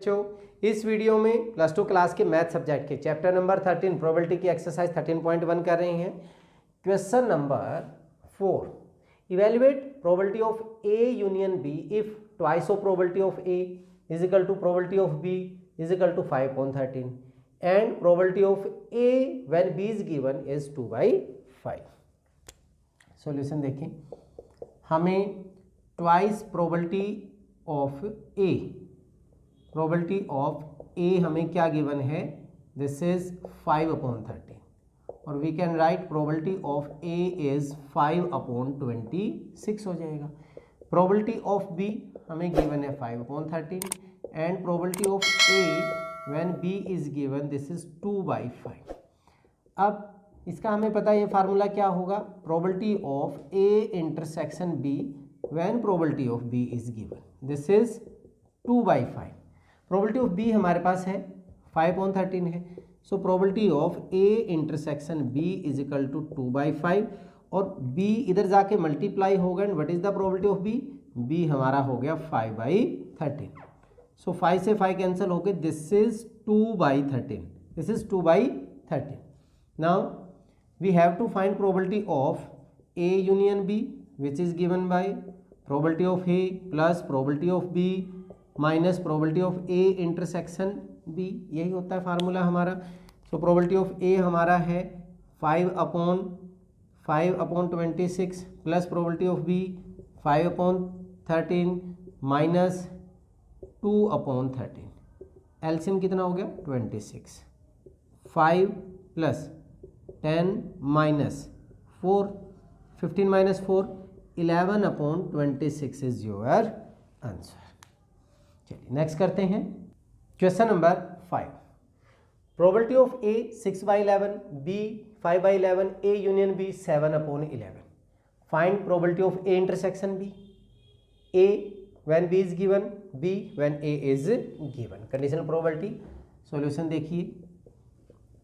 बच्चों इस वीडियो में प्लस टू क्लास के मैथ सब्जेक्ट के चैप्टर नंबर 13 प्रोबेबिलिटी की एक्सरसाइज 13.1 कर रहे हैं। Question number 4, evaluate probability of A union B if twice of probability of A is equal to probability of B is equal to 5/13 and probability of A when B is given is 2/5। Solution देखिए, हमें twice probability of ए हमें क्या given है, this is 5/13 और we can write probability of A is 5/26 हो जाएगा। Probability of B हमें given है 5/13 and probability of A when B is given this is 2/5। अब इसका हमें पता है ये फार्मूला क्या होगा, probability of A intersection B when probability of B is given this is 2/5। Probability of B हमारे पास है 5/13 है, so probability of A intersection B is equal to 2/5 और बी इधर जाके मल्टीप्लाई होगा and what is the probability of B, B हमारा हो गया 5/13। सो 5 से 5 कैंसिल हो गए, this is 2/13, this is 2/13। Now we have to find probability of A union B which is given by probability of A plus probability of B minus probability of A intersection B, यही होता है formula हमारा। सो probability of A हमारा है 5/26 plus probability of B 5/13 minus 2/13, LCM कितना हो गया 26, 5 plus 10 minus 4, 15 minus 4 11/26 is your answer. चलिए नेक्स्ट करते हैं question number 5, probability of A 6/11 B 5/11 A union B 7/11। Find probability of A intersection B, A when B is given, B when A is given, conditional probability. Solution देखिए,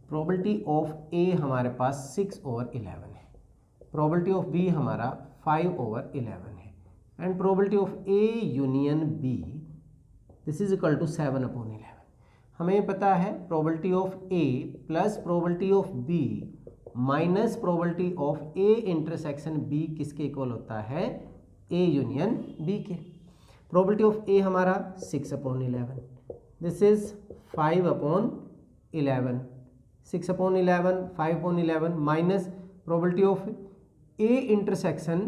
probability of A हमारे पास 6/11 है, probability of B हमारा 5/11 है and probability of A union B this is equal to 7/11। हमें पता है probability of A plus probability of B minus probability of A intersection B किसके equal होता है, ए यूनियन बी के। प्रोबेबिलिटी ऑफ ए हमारा 6/11, this is 5/11, 6/11 5/11 minus probability of A intersection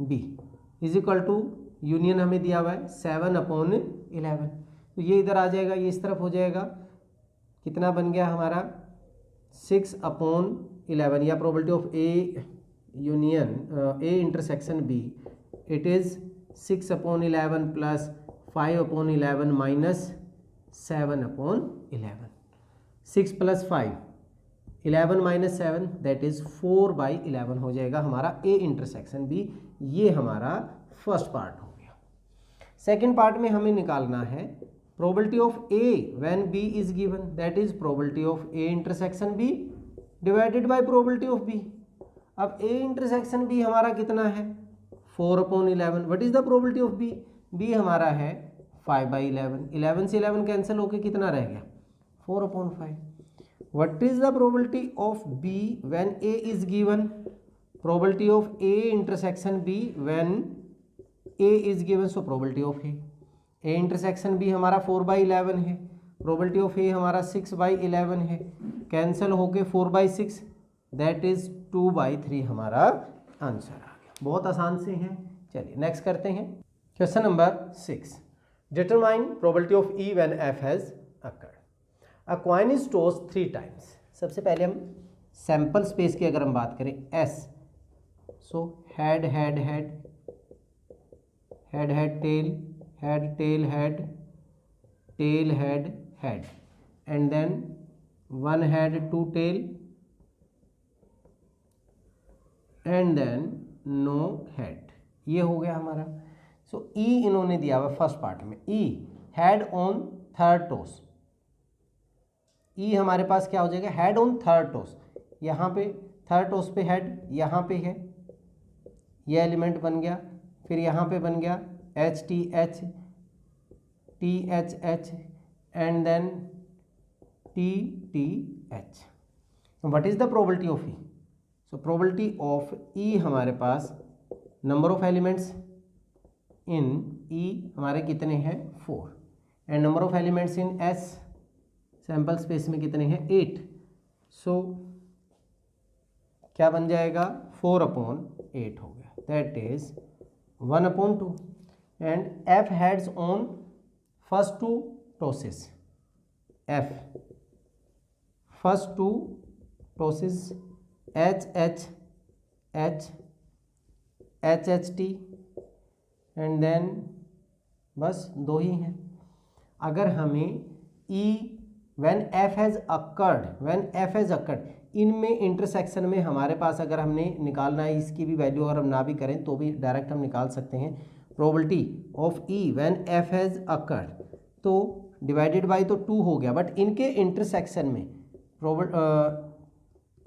B is equal to union हमें दिया हुआ है 7/11, तो ये इधर आ जाएगा, ये इस तरफ हो जाएगा, कितना बन गया हमारा 6/11 या probability of A union A intersection B it is 6/11 plus 5/11 minus 7/11, 6 plus 5 11 minus 7 that is 4/11 हो जाएगा हमारा ए इंटरसेक्शन बी। ये हमारा फर्स्ट पार्ट हो गया। सेकंड पार्ट में हमें निकालना है probability of A when B is given, that is probability of A intersection B divided by probability of B. अब ए इंटरसेक्शन बी हमारा कितना है 4/11, what is the probability of B, B हमारा है 5/11, 11 से 11 कैंसिल होके कितना रह गया 4/5। What is the probability of B when A is given? Probability of A intersection B when A is given, so probability of A intersection B हमारा 4/11 है, probability of A हमारा 6/11 है, कैंसिल होके 4/6 दैट इज 2/3 हमारा answer आ गया। बहुत आसान से हैं। चलिए नेक्स्ट करते हैं question number 6, determine probability of E when F has occurred। A coin is tossed 3 times। सबसे पहले हम सैंपल स्पेस की अगर हम बात करें S, so head head head head head tail head tail head tail head head and then 1 head 2 tail and then no head, ये हो गया हमारा। सो E इन्होंने दिया हुआ फर्स्ट पार्ट में, E head on third toss, E हमारे पास क्या हो जाएगा हेड ऑन थर्ड टॉस, यहाँ पे थर्ड टॉस पे हेड यहाँ पे है, ये एलिमेंट बन गया, फिर यहाँ पे बन गया H T H, T H H and then T T H. What is the probability of E? So probability of E हमारे पास number of elements in E हमारे कितने हैं 4 and number of elements in S sample space में कितने हैं 8। सो क्या बन जाएगा 4/8 हो गया, that is 1/2 and F heads on first two tosses, F first two tosses H H H H H T and then बस 2 ही हैं। अगर हमें E when F has occurred इनमें इंटरसेक्शन में हमारे पास अगर हमने निकालना है इसकी भी वैल्यू अगर हम ना भी करें तो भी डायरेक्ट हम निकाल सकते हैं। Probability of E when F has occurred तो डिवाइडेड बाई तो 2 हो गया, बट इनके इंटरसेक्शन में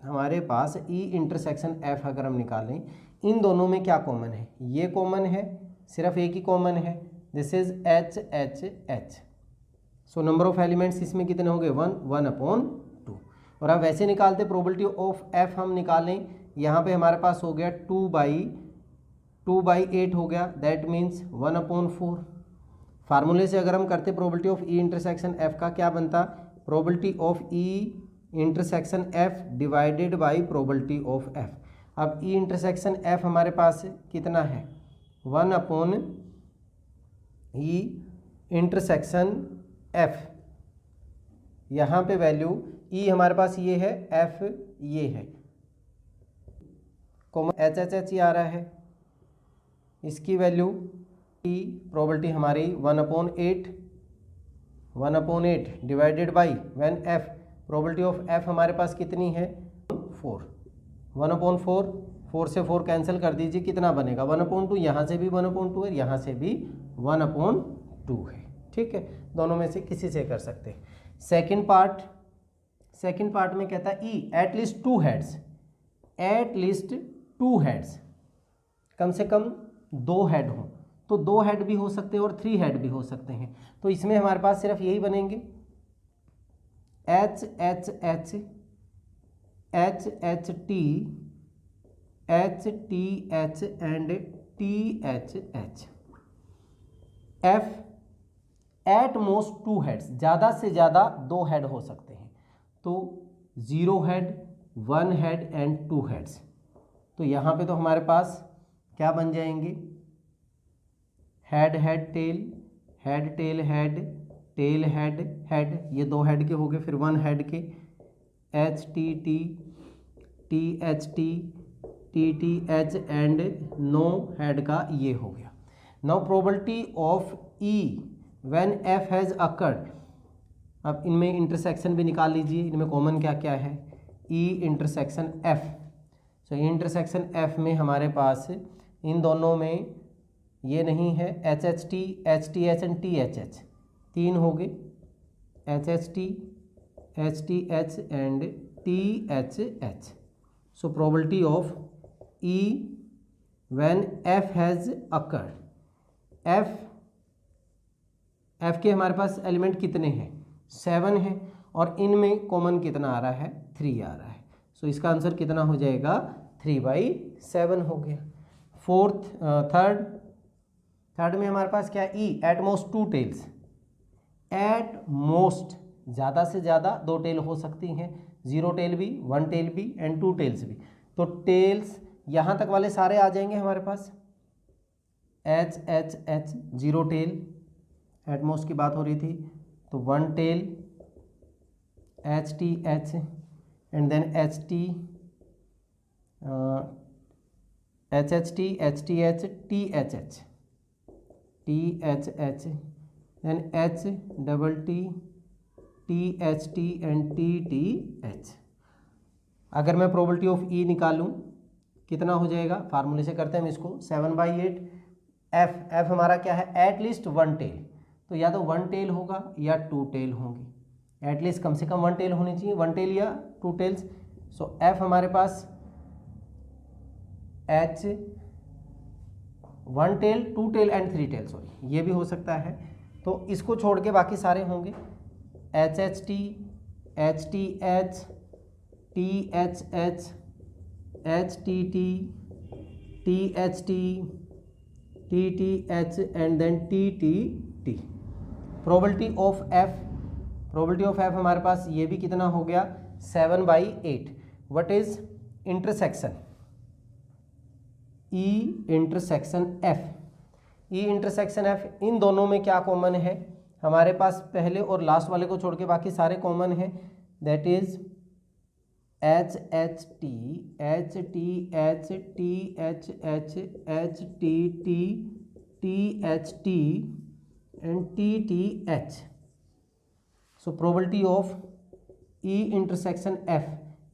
हमारे पास ई इंटरसेक्शन एफ अगर हम निकालें इन दोनों में क्या कॉमन है? ये कॉमन है, सिर्फ एक ही कॉमन है, this is H H H. So number of elements इसमें कितने हो गए 1/2। और अब वैसे निकालते प्रोबेबिलिटी ऑफ एफ हम निकालें, यहाँ पे हमारे पास हो गया 2/8 हो गया, दैट मीन्स 1/4। फार्मूले से अगर हम करते probability of E intersection F का क्या बनता? Probability of E intersection F divided by probability of F. अब ई इंटरसेक्शन एफ हमारे पास कितना है 1/e इंटरसेक्शन एफ, यहाँ पे वैल्यू ई हमारे पास ये है, एफ ये है, कॉमन एच एच एच ही आ रहा है, इसकी वैल्यू ई प्रोबेबिलिटी हमारी 1/8 divided by when F, probability of F हमारे पास कितनी है 4, 1/4, 4 से 4 कैंसिल कर दीजिए, कितना बनेगा 1/2, यहाँ से भी 1/2 है, यहाँ से भी 1/2 है। ठीक है, दोनों में से किसी से कर सकते हैं। सेकंड पार्ट में कहता है ई एटलीस्ट 2 हेड्स, कम से कम 2 हेड हों, तो 2 हेड भी हो सकते हैं और 3 हेड भी हो सकते हैं। तो इसमें हमारे पास सिर्फ यही बनेंगे H H H H H T H T H and T H H. F eight most 2 heads, ज़्यादा से ज़्यादा 2 हेड हो सकते हैं, तो 0 हेड 1 हेड एंड 2 हेड्स। तो यहाँ पे तो हमारे पास क्या बन जाएंगे head head tail, head tail head, tail head head, ये 2 हेड के हो गए। फिर 1 हेड के H T T T H T T T H and no head का ये हो गया। Now probability of E when F has occurred, अब इनमें इंटरसेक्शन भी निकाल लीजिए, इनमें कॉमन क्या क्या है ई इंटरसेक्शन एफ। सो इंटरसेक्शन एफ में हमारे पास इन दोनों में ये नहीं है H H T H and T H H, 3 हो गए H H and T H H. So probability of E when F has occurred, F के हमारे पास एलिमेंट कितने हैं 7 हैं और इनमें कॉमन कितना आ रहा है 3 आ रहा है। सो इसका आंसर कितना हो जाएगा 3/7 हो गया। थर्ड में हमारे पास क्या E at most 2 tails, at most ज़्यादा से ज़्यादा 2 टेल हो सकती हैं, 0 टेल भी 1 टेल भी एंड 2 टेल्स भी। तो टेल्स यहाँ तक वाले सारे आ जाएंगे हमारे पास एच 0 टेल, एटमोस्ट की बात हो रही थी, तो 1 tail H and then H T H T H then H double T H T and T H. अगर मैं प्रोबेबिलिटी ऑफ ई निकालूं कितना हो जाएगा, फार्मूले से करते हैं हम इसको 7/8। एफ हमारा क्या है एटलीस्ट 1 टेल, तो या तो 1 टेल होगा या 2 टेल होंगी, एटलीस्ट कम से कम 1 टेल होनी चाहिए, 1 टेल या 2 टेल्स। सो एफ हमारे पास H 1 tail, 2 tail and 3 tail, sorry ये भी हो सकता है। तो इसको छोड़ के बाकी सारे होंगे HHT, HTH, THH, HTT, THT, TTH and then TTT। Probability of F हमारे पास ये भी कितना हो गया 7/8। What is intersection E intersection F? E intersection F, इन दोनों में क्या कॉमन है हमारे पास? पहले और लास्ट वाले को छोड़ के बाकी सारे कॉमन है। That is HHT, HTH, THH, HTT, THT and TTH। So probability of E intersection F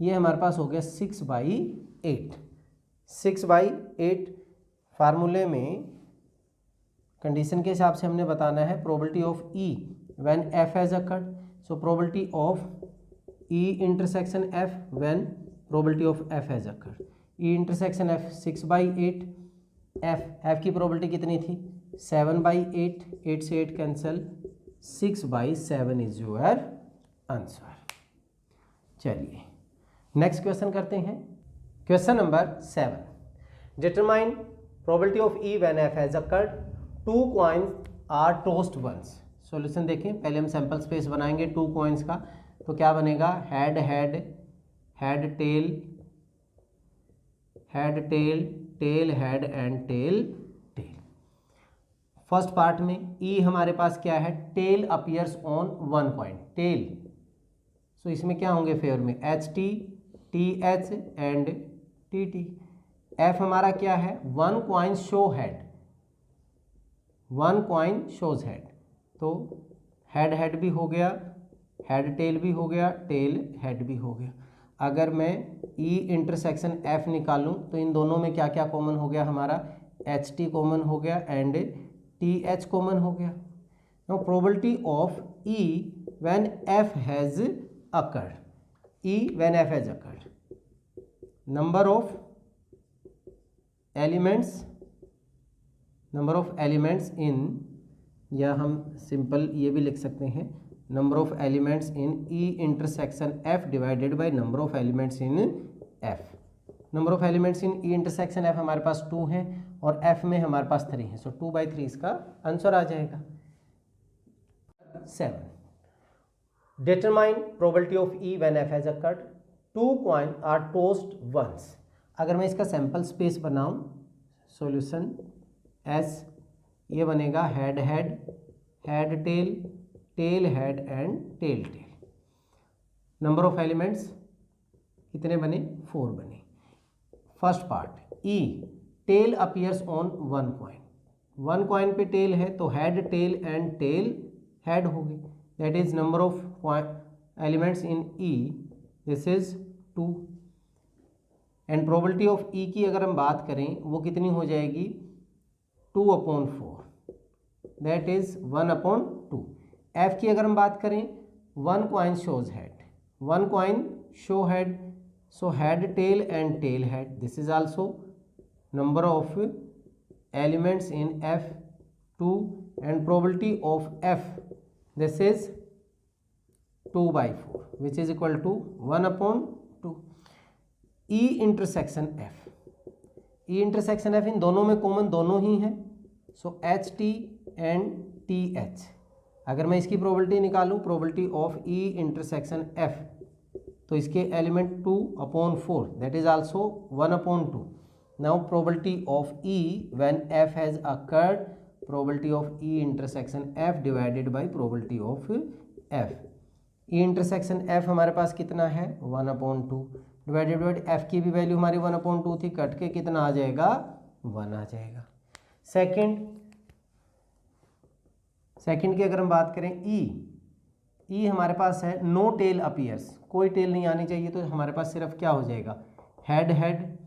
ये हमारे पास हो गया 6/8। 6/8 फार्मूले में कंडीशन के हिसाब से हमने बताना है probability of E when F has occurred. So probability of E intersection F when probability of F has occurred. E intersection F 6/8। F की प्रोबेबिलिटी कितनी थी 7/8, 8 से 8 कैंसिल, 6/7 इज योर आंसर। चलिए नेक्स्ट क्वेश्चन करते हैं। Question number 7, determine probability of E when F has occurred, 2 coins are tossed once. Solution देखें, पहले हम सैंपल स्पेस बनाएंगे 2 कॉइन्स का, तो क्या बनेगा head head, head tail, head tail, tail head and tail tail. First part में E हमारे पास क्या है, tail appears on 1 coin, tail. So इसमें क्या होंगे फेवर में HT, TH and TT। F हमारा क्या है 1 coin show head, 1 coin shows head, तो हेड हेड भी हो गया, हेड टेल भी हो गया, टेल हेड भी हो गया। अगर मैं E इंटरसेक्शन F निकालूं तो इन दोनों में क्या क्या कॉमन हो गया हमारा, HT कॉमन हो गया एंड TH कॉमन हो गया। Now probability of E when F has occurred, E when F has occurred, number of elements इन, या हम सिंपल ये भी लिख सकते हैं number of elements in E intersection F divided by number of elements in F। Number of elements in E intersection F हमारे पास 2 हैं और F में हमारे पास 3 है, सो 2/3 इसका आंसर आ जाएगा। 7, determine probability of E when F has occurred, 2 coin are tossed once. अगर मैं इसका सैंपल स्पेस बनाऊं, सॉल्यूशन S ये बनेगा head head, head tail, tail head and tail tail. Number of elements कितने बने 4 बने। First part E tail appears on 1 coin, 1 coin पे टेल है तो head tail and tail head होगी, that is number of elements in E, this is 2। And probability of E की अगर हम बात करें वो कितनी हो जाएगी 2/4, दैट इज 1/2। F की अगर हम बात करें 1 coin shows head, 1 coin show head, so head tail and tail head, this is also number of elements in F 2 and probability of F this is 2/4 which is equal to 1/2। E intersection F, E intersection F इन दोनों में common दोनों ही हैं, सो HT and TH। अगर मैं इसकी probability निकालूं, probability of E intersection F, तो इसके element 2/4 that is also 1/2। Now probability of E when F has occurred, probability of E intersection F divided by probability of F। E intersection F हमारे पास कितना है 1/2, divided by F की भी value हमारी 1/2 थी, cut के कितना आ जाएगा 1 आ जाएगा। सेकंड की अगर हम बात करें E हमारे पास है नो टेल अपीयर्स, कोई टेल नहीं आनी चाहिए, तो हमारे पास सिर्फ क्या हो जाएगा हेड हेड।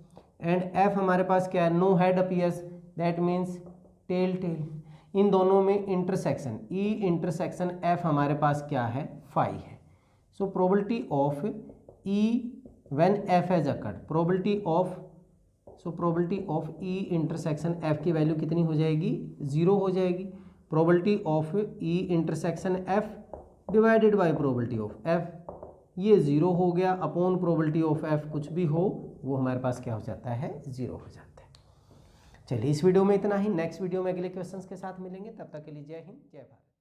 एंड F हमारे पास क्या है no head appears, that means tail tail. इन दोनों में इंटरसेक्शन E इंटरसेक्शन F हमारे पास क्या है 5 है। So probability of E when F has occurred, probability of so probability of E intersection F की वैल्यू कितनी हो जाएगी, 0 हो जाएगी। Probability of E intersection F divided by probability of F, ये 0 हो गया, अपॉन प्रोबेबिलिटी ऑफ एफ कुछ भी हो वो हमारे पास क्या हो जाता है, 0 हो जाता है। चलिए इस वीडियो में इतना ही, नेक्स्ट वीडियो में अगले क्वेश्चंस के साथ मिलेंगे, तब तक के लिए जय हिंद जय भारत।